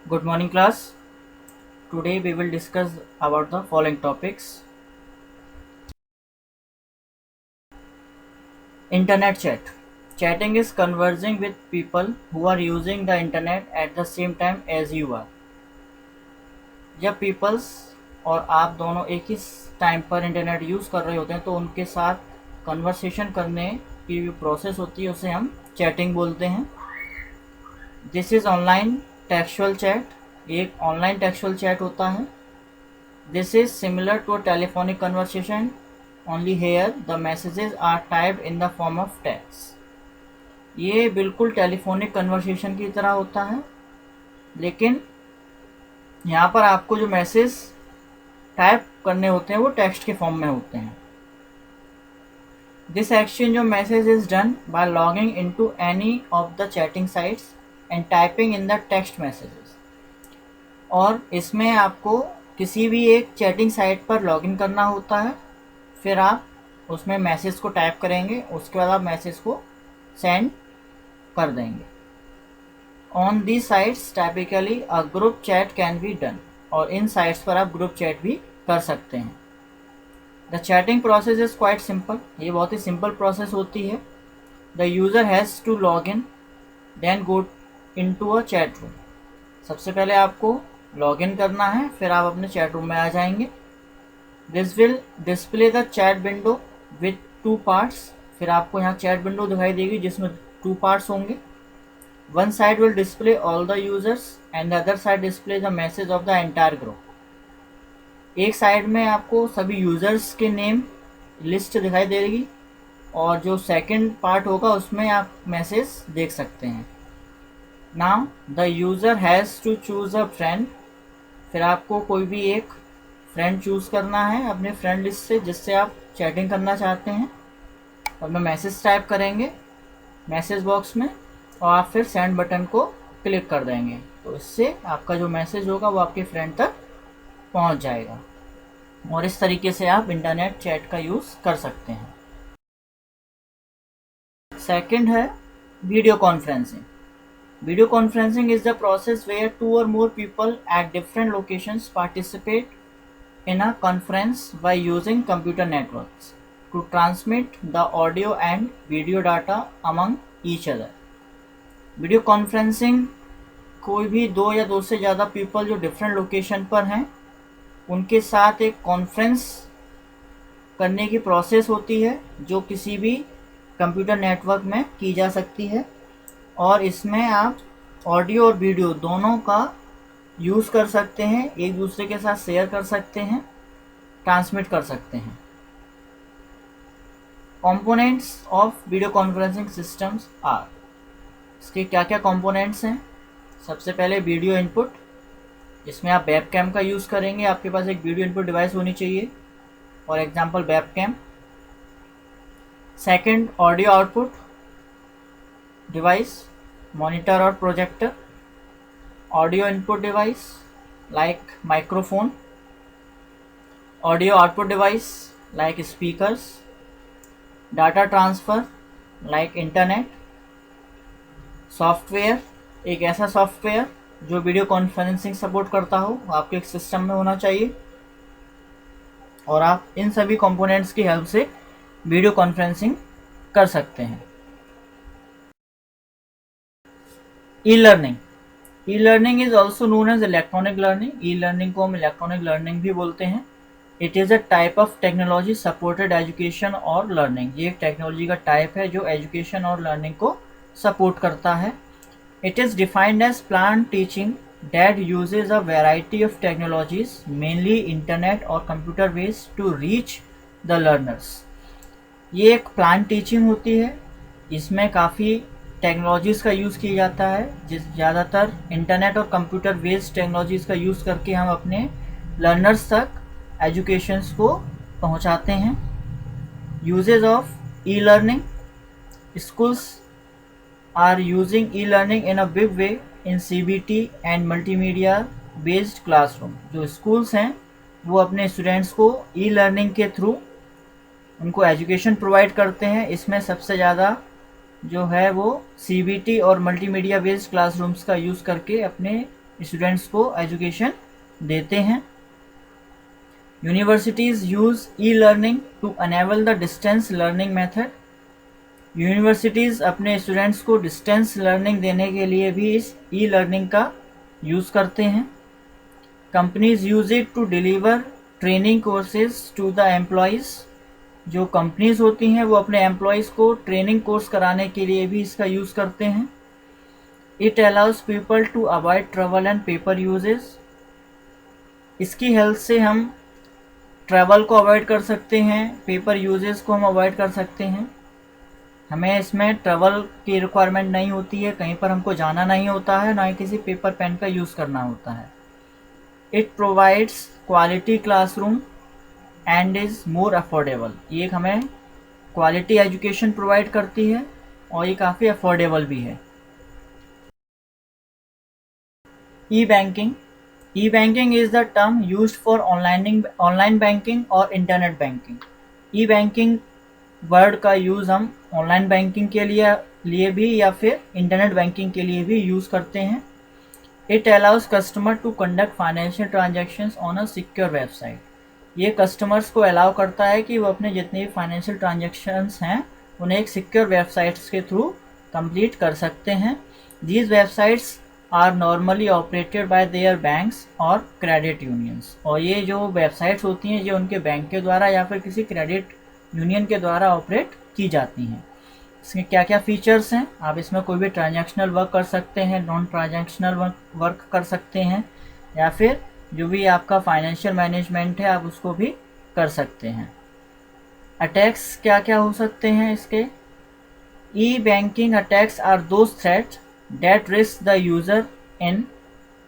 Good morning, class. Today we will discuss about the following topics. Internet chat. Chatting is conversing with people who are using the internet at the same time as you are. जब peoples और आप दोनों एक ही time पर internet use कर रहे होते हैं तो उनके साथ कन्वर्सेशन करने की जो प्रोसेस होती है उसे हम चैटिंग बोलते हैं. This is online textual chat. एक ऑनलाइन टेक्सुअल चैट होता है. This is similar to a telephonic conversation, only here the messages are typed in the form of text. ये बिल्कुल टेलीफोनिक कन्वर्सेशन की तरह होता है, लेकिन यहाँ पर आपको जो मैसेज टाइप करने होते हैं वो टेक्स्ट के फॉर्म में होते हैं. This exchange of message is done by logging into any of the chatting sites and typing in the text messages. और इसमें आपको किसी भी एक चैटिंग साइट पर लॉगिन करना होता है, फिर आप उसमें मैसेज को टाइप करेंगे, उसके बाद आप मैसेज को सेंड कर देंगे. On the sites typically a group chat can be done. और इन साइट्स पर आप ग्रुप चैट भी कर सकते हैं. The chatting process is quite simple. ये बहुत ही सिंपल प्रोसेस होती है. The user has to log in then go into a chat room. सबसे पहले आपको लॉगिन करना है, फिर आप अपने चैट रूम में आ जाएंगे. This will display the chat window with 2 parts. फिर आपको यहाँ चैट विंडो दिखाई देगी जिसमें 2 पार्ट्स होंगे. One side will display all the users and the other side display the message of the entire group. एक साइड में आपको सभी यूजर्स के नेम लिस्ट दिखाई देगी और जो सेकंड पार्ट होगा उसमें आप मैसेज देख सकते हैं. Now the user has to choose a friend. फिर आपको कोई भी एक फ्रेंड चूज़ करना है अपने फ्रेंड लिस्ट से जिससे आप चैटिंग करना चाहते हैं. और मैं मैसेज टाइप करेंगे मैसेज बॉक्स में और आप फिर सेंड बटन को क्लिक कर देंगे, तो इससे आपका जो मैसेज होगा वो आपके फ्रेंड तक पहुंच जाएगा. और इस तरीके से आप इंटरनेट चैट का यूज़ कर सकते हैं. सेकंड है video conferencing. Video conferencing is the process where 2 or more people at different locations participate in a conference by using computer networks to transmit the audio and video data among each other. Video conferencing कोई भी 2 या 2 से ज़्यादा people जो different location पर हैं उनके साथ एक कॉन्फ्रेंस करने की प्रोसेस होती है जो किसी भी कंप्यूटर नेटवर्क में की जा सकती है. और इसमें आप ऑडियो और वीडियो दोनों का यूज़ कर सकते हैं, एक दूसरे के साथ शेयर कर सकते हैं, ट्रांसमिट कर सकते हैं. Components of video conferencing systems are. इसके क्या क्या कंपोनेंट्स हैं. सबसे पहले वीडियो इनपुट. इसमें आप वेबकैम का यूज़ करेंगे. आपके पास एक वीडियो इनपुट डिवाइस होनी चाहिए, for example webcam. Second audio output device, monitor और projector. Audio input device like microphone. Audio output device like speakers. Data transfer like internet. Software, एक ऐसा सॉफ्टवेयर जो वीडियो कॉन्फ्रेंसिंग सपोर्ट करता हो आपके एक सिस्टम में होना चाहिए. और आप इन सभी कंपोनेंट्स की हेल्प से वीडियो कॉन्फ्रेंसिंग कर सकते हैं. E learning. E learning is also known as electronic learning. E learning को हम इलेक्ट्रॉनिक लर्निंग भी बोलते हैं. It is a type of technology supported education और लर्निंग. ये एक टेक्नोलॉजी का टाइप है जो एजुकेशन और लर्निंग को सपोर्ट करता है. It is defined as plan teaching that uses a variety of technologies mainly internet और computer based to reach the learners. ये एक प्लान टीचिंग होती है. इसमें काफ़ी टेक्नोलॉजीज़ का यूज़ किया जाता है जिस ज़्यादातर इंटरनेट और कंप्यूटर बेस्ड टेक्नोलॉजीज़ का यूज़ करके हम अपने लर्नर्स तक एजुकेशंस को पहुंचाते हैं. Uses of e learning. Schools are using e learning in a big way in CBT and multimedia based classroom. जो स्कूल्स हैं वो अपने स्टूडेंट्स को ई लर्निंग के थ्रू उनको एजुकेशन प्रोवाइड करते हैं. इसमें सबसे ज़्यादा जो है वो CBT और मल्टीमीडिया बेस्ड क्लासरूम्स का यूज़ करके अपने स्टूडेंट्स को एजुकेशन देते हैं। Universities use e learning to enable the distance learning method. Universities अपने स्टूडेंट्स को डिस्टेंस लर्निंग देने के लिए भी इस ई लर्निंग का यूज़ करते हैं। Companies use it to deliver training courses to the employees. जो कंपनीज होती हैं वो अपने एम्प्लॉयज़ को ट्रेनिंग कोर्स कराने के लिए भी इसका यूज़ करते हैं। It allows people to avoid travel and paper uses. इसकी हेल्प से हम ट्रैवल को अवॉइड कर सकते हैं, पेपर यूजेस को हम अवॉइड कर सकते हैं। हमें इसमें ट्रैवल की रिक्वायरमेंट नहीं होती है, कहीं पर हमको जाना नहीं होता है, ना ही किसी पेपर पेन का यूज़ करना होता है। It provides quality classroom and is more affordable. ये हमें क्वालिटी एजुकेशन प्रोवाइड करती है और ये काफ़ी अफोर्डेबल भी है। E banking. E banking is the term used for online banking और internet banking. E banking word का यूज़ हम ऑनलाइन बैंकिंग के लिए भी या फिर इंटरनेट बैंकिंग के लिए भी यूज़ करते हैं। It allows customer to conduct financial transactions on a secure website. ये कस्टमर्स को अलाउ करता है कि वो अपने जितने भी फाइनेंशियल ट्रांजेक्शन्स हैं उन्हें एक सिक्योर वेबसाइट्स के थ्रू कंप्लीट कर सकते हैं। These websites are normally operated by their banks और क्रेडिट यूनियंस। और ये जो वेबसाइट्स होती हैं ये उनके बैंक के द्वारा या फिर किसी क्रेडिट यूनियन के द्वारा ऑपरेट की जाती हैं। इसमें क्या क्या फीचर्स हैं, आप इसमें कोई भी ट्रांजैक्शनल वर्क कर सकते हैं, नॉन ट्रांजैक्शनल वर्क कर सकते हैं, या फिर जो भी आपका फाइनेंशियल मैनेजमेंट है आप उसको भी कर सकते हैं। अटैक्स क्या क्या हो सकते हैं इसके? E banking attacks are those threats that risk the user in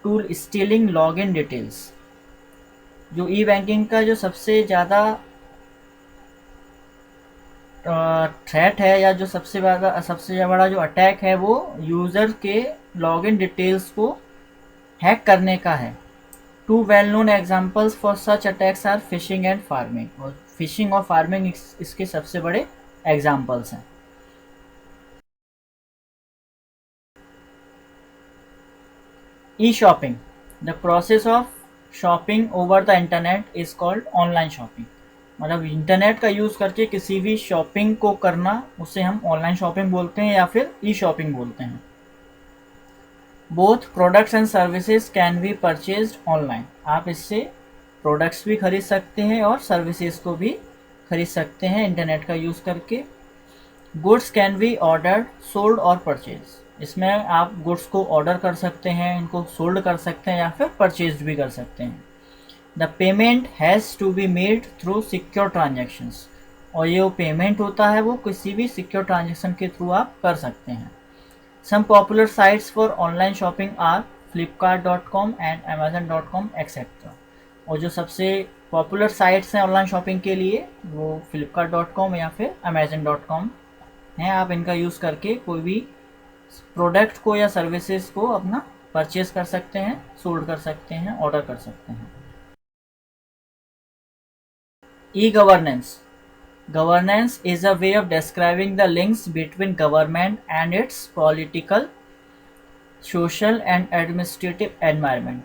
tool stealing login details। जो ई बैंकिंग का जो सबसे ज़्यादा थ्रेट है या जो सबसे बड़ा जो अटैक है वो यूज़र के लॉगिन डिटेल्स को हैक करने का है। Two well known examples for such attacks are phishing and pharming. और फिशिंग और फार्मिंग इसके सबसे बड़े एग्जांपल्स हैं। E shopping. The process of shopping over the internet is called online shopping. मतलब इंटरनेट का यूज़ करके किसी भी शॉपिंग को करना उसे हम ऑनलाइन शॉपिंग बोलते हैं या फिर ई-शॉपिंग बोलते हैं। Both products and services can be purchased online. आप इससे प्रोडक्ट्स भी खरीद सकते हैं और सर्विसेज को भी खरीद सकते हैं इंटरनेट का यूज़ करके। Goods can be ordered, sold और परचेज। इसमें आप गुड्स को ऑर्डर कर सकते हैं, इनको सोल्ड कर सकते हैं या फिर परचेज भी कर सकते हैं। The payment has to be made through secure transactions. और ये वो पेमेंट होता है वो किसी भी सिक्योर ट्रांजेक्शन के थ्रू आप कर सकते हैं। Some popular sites for online shopping are flipkart.com and amazon.com etcetera. और जो सबसे पॉपुलर साइट्स हैं ऑनलाइन शॉपिंग के लिए वो flipkart.com या फिर amazon.com हैं। आप इनका यूज़ करके कोई भी प्रोडक्ट को या सर्विसेज को अपना परचेज कर सकते हैं, सोल्ड कर सकते हैं, ऑर्डर कर सकते हैं। E governance. Governance is a way of describing the links between government and it's political, social and administrative environment.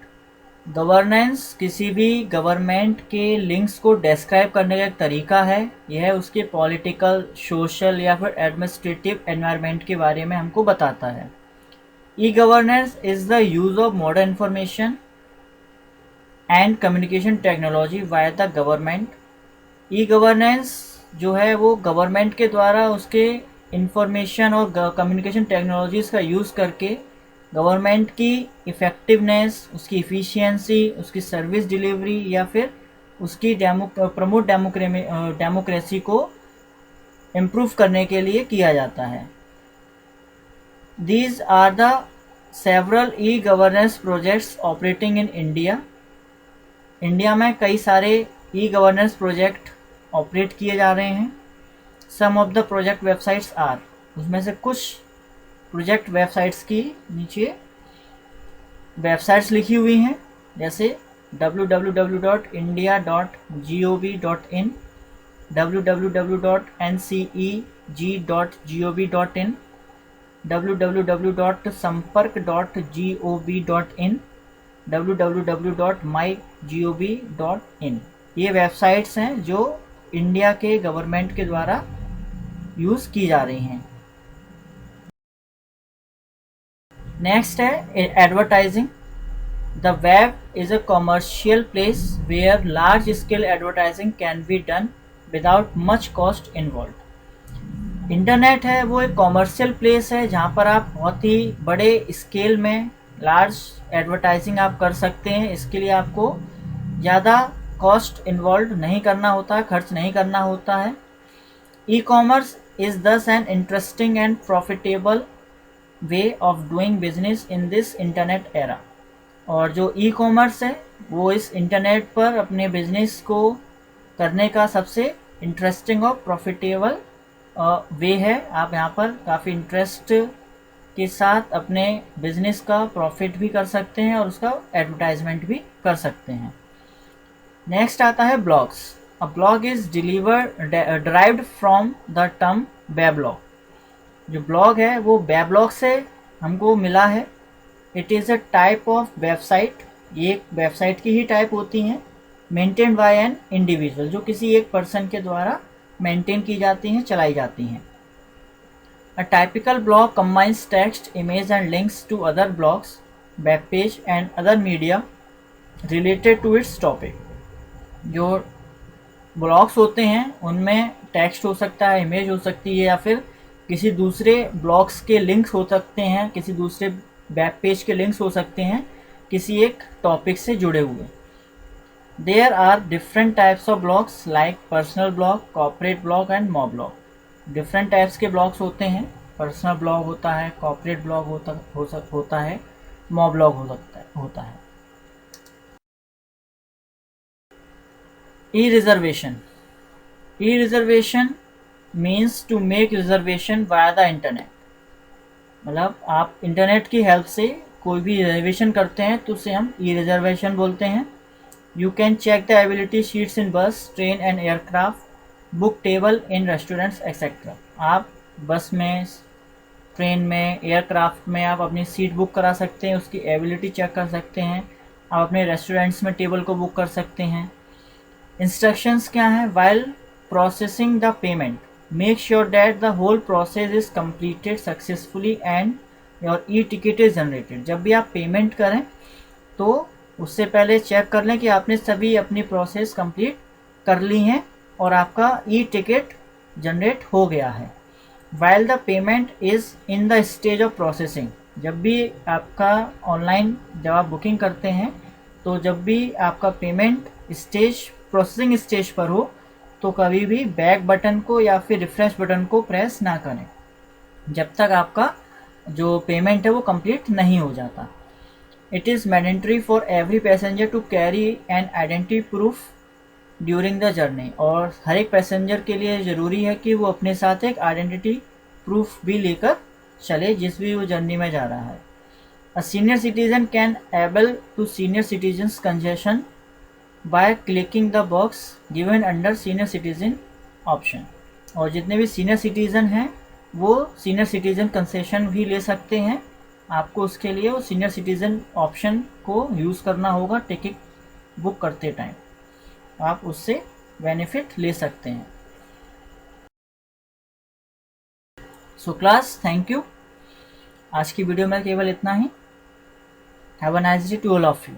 Governance किसी भी गवर्नमेंट के लिंक्स को डिस्क्राइब करने का एक तरीका है। यह उसके पॉलिटिकल, सोशल या फिर एडमिनिस्ट्रेटिव एनवायरनमेंट के बारे में हमको बताता है। E governance is the use of modern information and communication technology by the government. E governance जो है वो गवर्नमेंट के द्वारा उसके इंफॉर्मेशन और कम्युनिकेशन टेक्नोलॉजीज़ का यूज़ करके गवर्नमेंट की इफ़ेक्टिवनेस, उसकी इफ़िशियंसी, उसकी सर्विस डिलीवरी या फिर उसकी प्रमोट डेमोक्रेसी को इम्प्रूव करने के लिए किया जाता है। These are the several e governance projects operating in India. India में कई सारे ई गवर्नेंस प्रोजेक्ट ऑपरेट किए जा रहे हैं। Some of the project websites are, उसमें से कुछ प्रोजेक्ट वेबसाइट्स की नीचे वेबसाइट्स लिखी हुई हैं, जैसे www.india.gov.in, www.nceg.gov.in, www.sampark.gov.in, www.mygov.in। ये वेबसाइट्स हैं जो इंडिया के गवर्नमेंट के द्वारा यूज़ की जा रही हैं। नेक्स्ट है advertising. The web is a commercial place where large scale advertising can be done without much cost involve. Internet है वो एक कॉमर्शियल प्लेस है जहाँ पर आप बहुत ही बड़े स्केल में लार्ज एडवर्टाइजिंग आप कर सकते हैं। इसके लिए आपको ज़्यादा कॉस्ट इन्वॉल्व नहीं करना होता है, खर्च नहीं करना होता है। ई कॉमर्स इज़ दस an interesting and profitable way of doing business in this internet era. और जो ई कॉमर्स है वो इस इंटरनेट पर अपने बिजनेस को करने का सबसे इंटरेस्टिंग और प्रॉफिटेबल वे है। आप यहाँ पर काफ़ी इंटरेस्ट के साथ अपने बिजनेस का प्रॉफिट भी कर सकते हैं और उसका एडवर्टाइजमेंट भी कर सकते हैं। नेक्स्ट आता है blogs. A blog is derived from the term weblog. जो ब्लॉग है वो वेबलॉग से हमको मिला है। It is a type of website. ये एक वेबसाइट की ही टाइप होती हैं, मेंटेन बाय एन इंडिविजुअल, जो किसी एक पर्सन के द्वारा मेंटेन की जाती हैं, चलाई जाती हैं। A typical blog combines text, image and links to other blogs, web page and other media related to its topic. जो ब्लॉग्स होते हैं उनमें टेक्स्ट हो सकता है, इमेज हो सकती है, या फिर किसी दूसरे ब्लॉग्स के लिंक्स हो सकते हैं, किसी दूसरे वेब पेज के लिंक्स हो सकते हैं किसी एक टॉपिक से जुड़े हुए। There are different types of blogs like personal blog, corporate blog and mob blog. Different types के blogs होते हैं। personal blog होता है, corporate blog होता है, mob blog होता है। E-reservation. E-reservation means to make reservation via the internet। मतलब आप इंटरनेट की हेल्प से कोई भी रिजर्वेशन करते हैं तो उसे हम ई रिजर्वेशन बोलते हैं। You can check the availability sheets in bus, train and aircraft, book table in restaurants etc. आप बस में, ट्रेन में, एयरक्राफ्ट में आप अपनी सीट बुक करा सकते हैं, उसकी अवेलेबिलिटी चेक कर सकते हैं। आप अपने रेस्टोरेंट्स में टेबल को बुक कर सकते हैं। इंस्ट्रक्शंस क्या हैं? While processing the payment, make sure that the whole process is completed successfully and your e-ticket is generated। जब भी आप पेमेंट करें तो उससे पहले चेक कर लें कि आपने सभी अपनी प्रोसेस कंप्लीट कर ली हैं और आपका ई टिकट जनरेट हो गया है। While the payment is in the stage of processing. जब भी आपका ऑनलाइन जब आप बुकिंग करते हैं तो जब भी आपका पेमेंट स्टेज प्रोसेसिंग स्टेज पर हो तो कभी भी बैक बटन को या फिर रिफ्रेश बटन को प्रेस ना करें जब तक आपका जो पेमेंट है वो कंप्लीट नहीं हो जाता। It is mandatory for every passenger to carry an identity proof during the journey। और हर एक पैसेंजर के लिए ज़रूरी है कि वो अपने साथ एक आइडेंटिटी प्रूफ भी लेकर चले जिस भी वो जर्नी में जा रहा है। A senior citizen can able to senior citizens concession by clicking the box given under senior citizen option। और जितने भी सीनियर सिटीज़न हैं वो सीनियर सिटीज़न कंसेशन भी ले सकते हैं। आपको उसके लिए वो सीनियर सिटीज़न ऑप्शन को यूज़ करना होगा टिकट बुक करते टाइम, आप उससे बेनिफिट ले सकते हैं। So class, thank you. आज की वीडियो में केवल इतना ही। Have a nice day to all of you.